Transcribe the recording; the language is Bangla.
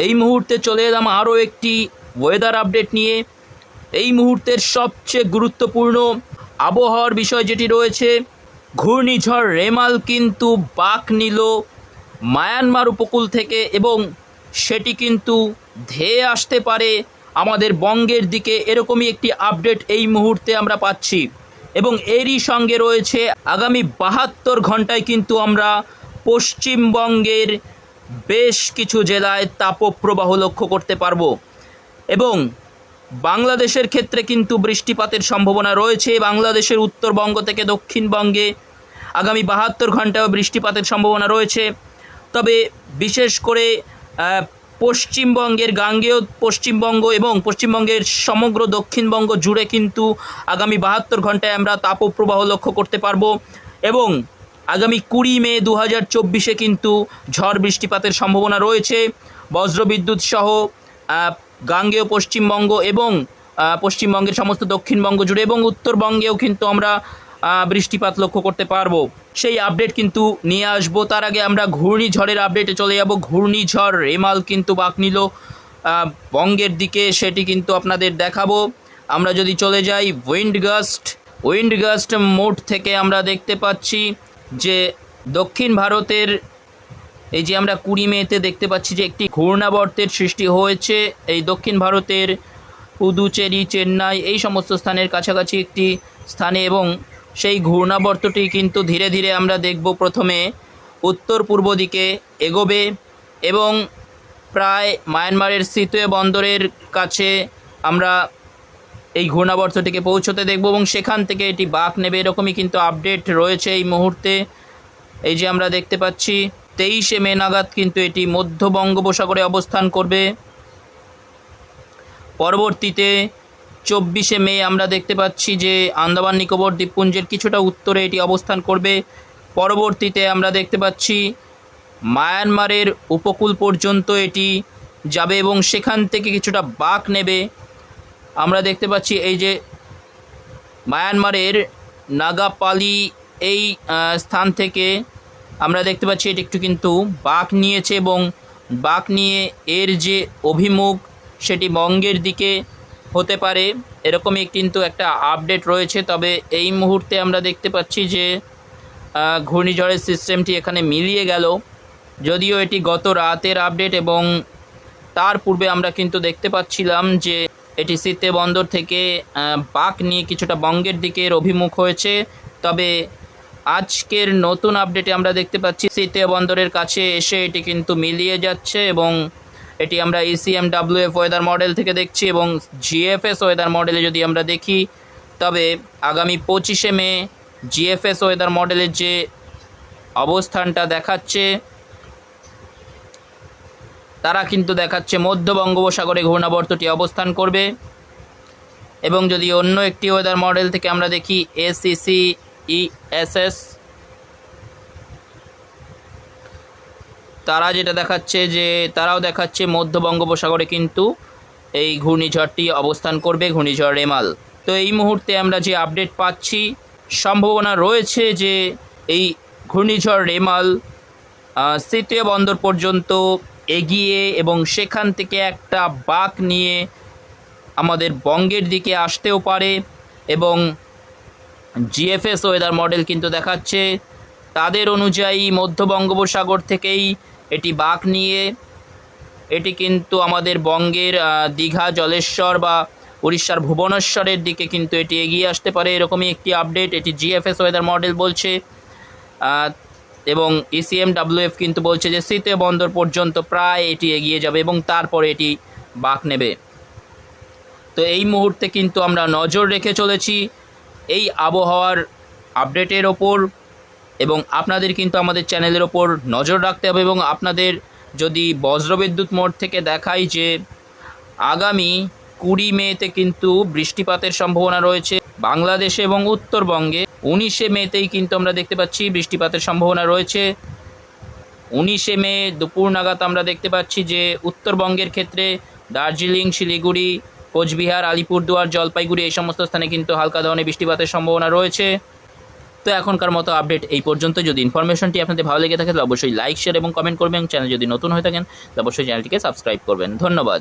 এই মুহূর্তে চলে এলাম আরও একটি ওয়েদার আপডেট নিয়ে। এই মুহূর্তের সবচেয়ে গুরুত্বপূর্ণ আবহাওয়ার বিষয় যেটি রয়েছে, ঘূর্ণিঝড় রেমাল কিন্তু বাঁক নিল মায়ানমার উপকূল থেকে এবং সেটি কিন্তু ধেয়ে আসতে পারে আমাদের বঙ্গের দিকে, এরকমই একটি আপডেট এই মুহূর্তে আমরা পাচ্ছি। এবং এরই সঙ্গে রয়েছে আগামী 72 ঘন্টায় কিন্তু আমরা পশ্চিমবঙ্গের বেশ কিছু জেলায় তাপপ্রবাহ লক্ষ্য করতে পারবো। এবং বাংলাদেশের ক্ষেত্রে কিন্তু বৃষ্টিপাতের সম্ভাবনা রয়েছে। বাংলাদেশের উত্তরবঙ্গ থেকে দক্ষিণবঙ্গে আগামী 72 ঘন্টায় বৃষ্টিপাতের সম্ভাবনা রয়েছে। তবে বিশেষ করে পশ্চিমবঙ্গের গাঙ্গেয় পশ্চিমবঙ্গ এবং পশ্চিমবঙ্গের সমগ্র দক্ষিণবঙ্গ জুড়ে কিন্তু আগামী 72 ঘন্টায় আমরা তাপপ্রবাহ লক্ষ্য করতে পারবো। এবং আগামী 20 মে 2024 কিন্তু ঝড় বৃষ্টিপাতের সম্ভাবনা রয়েছে, বজ্রবিদ্যুৎ সহ গাঙ্গেয় পশ্চিমবঙ্গ এবং পশ্চিমবঙ্গের সমস্ত দক্ষিণবঙ্গ জুড়ে এবং উত্তরবঙ্গেও কিন্তু আমরা বৃষ্টিপাত লক্ষ্য করতে পারবো। সেই আপডেট কিন্তু নিয়ে আসবো। তার আগে আমরা ঘূর্ণিঝড়ের আপডেটে চলে যাব। ঘূর্ণিঝড় রেমাল কিন্তু বাঁক নিল বঙ্গের দিকে, সেটি কিন্তু আপনাদের দেখাবো। আমরা যদি চলে যাই উইন্ড গাস্ট মোড থেকে আমরা দেখতে পাচ্ছি যে দক্ষিণ ভারতের এই যে আমরা 20 মেতে দেখতে পাচ্ছি যে একটি ঘূর্ণাবর্তের সৃষ্টি হয়েছে এই দক্ষিণ ভারতের পুদুচেরি, চেন্নাই এই সমস্ত স্থানের কাছাকাছি একটি স্থানে। এবং সেই ঘূর্ণাবর্তটি কিন্তু ধীরে ধীরে আমরা দেখব প্রথমে উত্তর পূর্ব দিকে এগোবে এবং প্রায় মায়ানমারের সিতুয়ে বন্দরের কাছে আমরা এই ঘূর্ণাবর্তটিকে পৌঁছতে দেখব এবং সেখান থেকে এটি বাঁক নেবে, এরকমই কিন্তু আপডেট রয়েছে এই মুহূর্তে। এই যে আমরা দেখতে পাচ্ছি 23 মে নাগাদ কিন্তু এটি মধ্য বঙ্গোপসাগরে অবস্থান করবে। পরবর্তীতে 24 মে আমরা দেখতে পাচ্ছি যে আন্দামান নিকোবর দ্বীপপুঞ্জের কিছুটা উত্তরে এটি অবস্থান করবে। পরবর্তীতে আমরা দেখতে পাচ্ছি মায়ানমারের উপকূল পর্যন্ত এটি যাবে এবং সেখান থেকে কিছুটা বাঁক নেবে। আমরা দেখতে পাচ্ছি এই যে মায়ানমারের নাগাপালি এই স্থান থেকে আমরা দেখতে পাচ্ছি এটি একটু কিন্তু বাঁক নিয়েছে এবং বাঁক নিয়ে এর যে অভিমুখ সেটি বঙ্গের দিকে হতে পারে, এরকমই কিন্তু একটা আপডেট রয়েছে। তবে এই মুহূর্তে আমরা দেখতে পাচ্ছি যে ঘূর্ণিঝড়ের সিস্টেমটি এখানে মিলিয়ে গেল, যদিও এটি গত রাতের আপডেট এবং তার পূর্বে আমরা কিন্তু দেখতে পাচ্ছিলাম যে এটি সিতুয়ে বন্দর থেকে বাঁক নিয়ে কিছুটা বঙ্গের দিকের অভিমুখ হয়েছে। তবে আজকের নতুন আপডেটে আমরা দেখতে পাচ্ছি সিতুয়ে বন্দরের কাছে এসে এটি কিন্তু মিলিয়ে যাচ্ছে এবং এটি আমরা ECMWF ওয়েদার মডেল থেকে দেখছি। এবং GFS ওয়েদার মডেলে যদি আমরা দেখি তবে আগামী 25 মে GFS ওয়েদার মডেলের যে অবস্থানটা দেখাচ্ছে তারা কিন্তু দেখাচ্ছে মধ্য বঙ্গোপসাগরে ঘূর্ণাবর্তটি অবস্থান করবে। এবং যদি অন্য একটি ওয়েদার মডেল থেকে আমরা দেখি ACCESS, তারা যেটা দেখাচ্ছে যে তারাও দেখাচ্ছে মধ্য বঙ্গোপসাগরে কিন্তু এই ঘূর্ণিঝড়টি অবস্থান করবে, ঘূর্ণিঝড় রেমাল। তো এই মুহূর্তে আমরা যে আপডেট পাচ্ছি সম্ভাবনা রয়েছে যে এই ঘূর্ণিঝড় রেমাল সিতুয়ে বন্দর পর্যন্ত এগিয়ে এবং সেখান থেকে একটা বাঁক নিয়ে আমাদের বঙ্গের দিকে আসতেও পারে। এবং GFS ওয়েদার মডেল কিন্তু দেখাচ্ছে তাদের অনুযায়ী মধ্য বঙ্গোপসাগর থেকেই এটি বাঁক নিয়ে এটি কিন্তু আমাদের বঙ্গের দীঘা, জলেশ্বর বা উড়িষ্যার ভুবনেশ্বরের দিকে কিন্তু এটি এগিয়ে আসতে পারে, এরকমই একটি আপডেট এটি GFS ওয়েদার মডেল বলছে। এবং ECMWF কিন্তু বলছে যে সিতুয়ে বন্দর পর্যন্ত প্রায় এটি এগিয়ে যাবে এবং তারপরে এটি বাঁক নেবে। তো এই মুহূর্তে কিন্তু আমরা নজর রেখে চলেছি এই আবহাওয়ার আপডেটের ওপর এবং আপনাদের কিন্তু আমাদের চ্যানেলের ওপর নজর রাখতে হবে। এবং আপনাদের যদি বজ্রবিদ্যুৎ মোড থেকে দেখাই যে আগামী 20 মেতে কিন্তু বৃষ্টিপাতের সম্ভাবনা রয়েছে বাংলাদেশে এবং উত্তরবঙ্গে। 19 মেতেই কিন্তু আমরা দেখতে পাচ্ছি বৃষ্টিপাতের সম্ভাবনা রয়েছে। 19 মে দুপুর নাগাদ আমরা দেখতে পাচ্ছি যে উত্তরবঙ্গের ক্ষেত্রে দার্জিলিং, শিলিগুড়ি, কোচবিহার, আলিপুরদুয়ার, জলপাইগুড়ি এই সমস্ত স্থানে কিন্তু হালকা ধরনের বৃষ্টিপাতের সম্ভাবনা রয়েছে। তো এখনকার মতো আপডেট এই পর্যন্ত। যদি ইনফরমেশনটি আপনাদের ভালো লেগে থাকে তাহলে অবশ্যই লাইক, শেয়ার এবং কমেন্ট করবেন। চ্যানেল যদি নতুন হয়ে থাকেন তাহলে অবশ্যই চ্যানেলটিকে সাবস্ক্রাইব করবেন। ধন্যবাদ।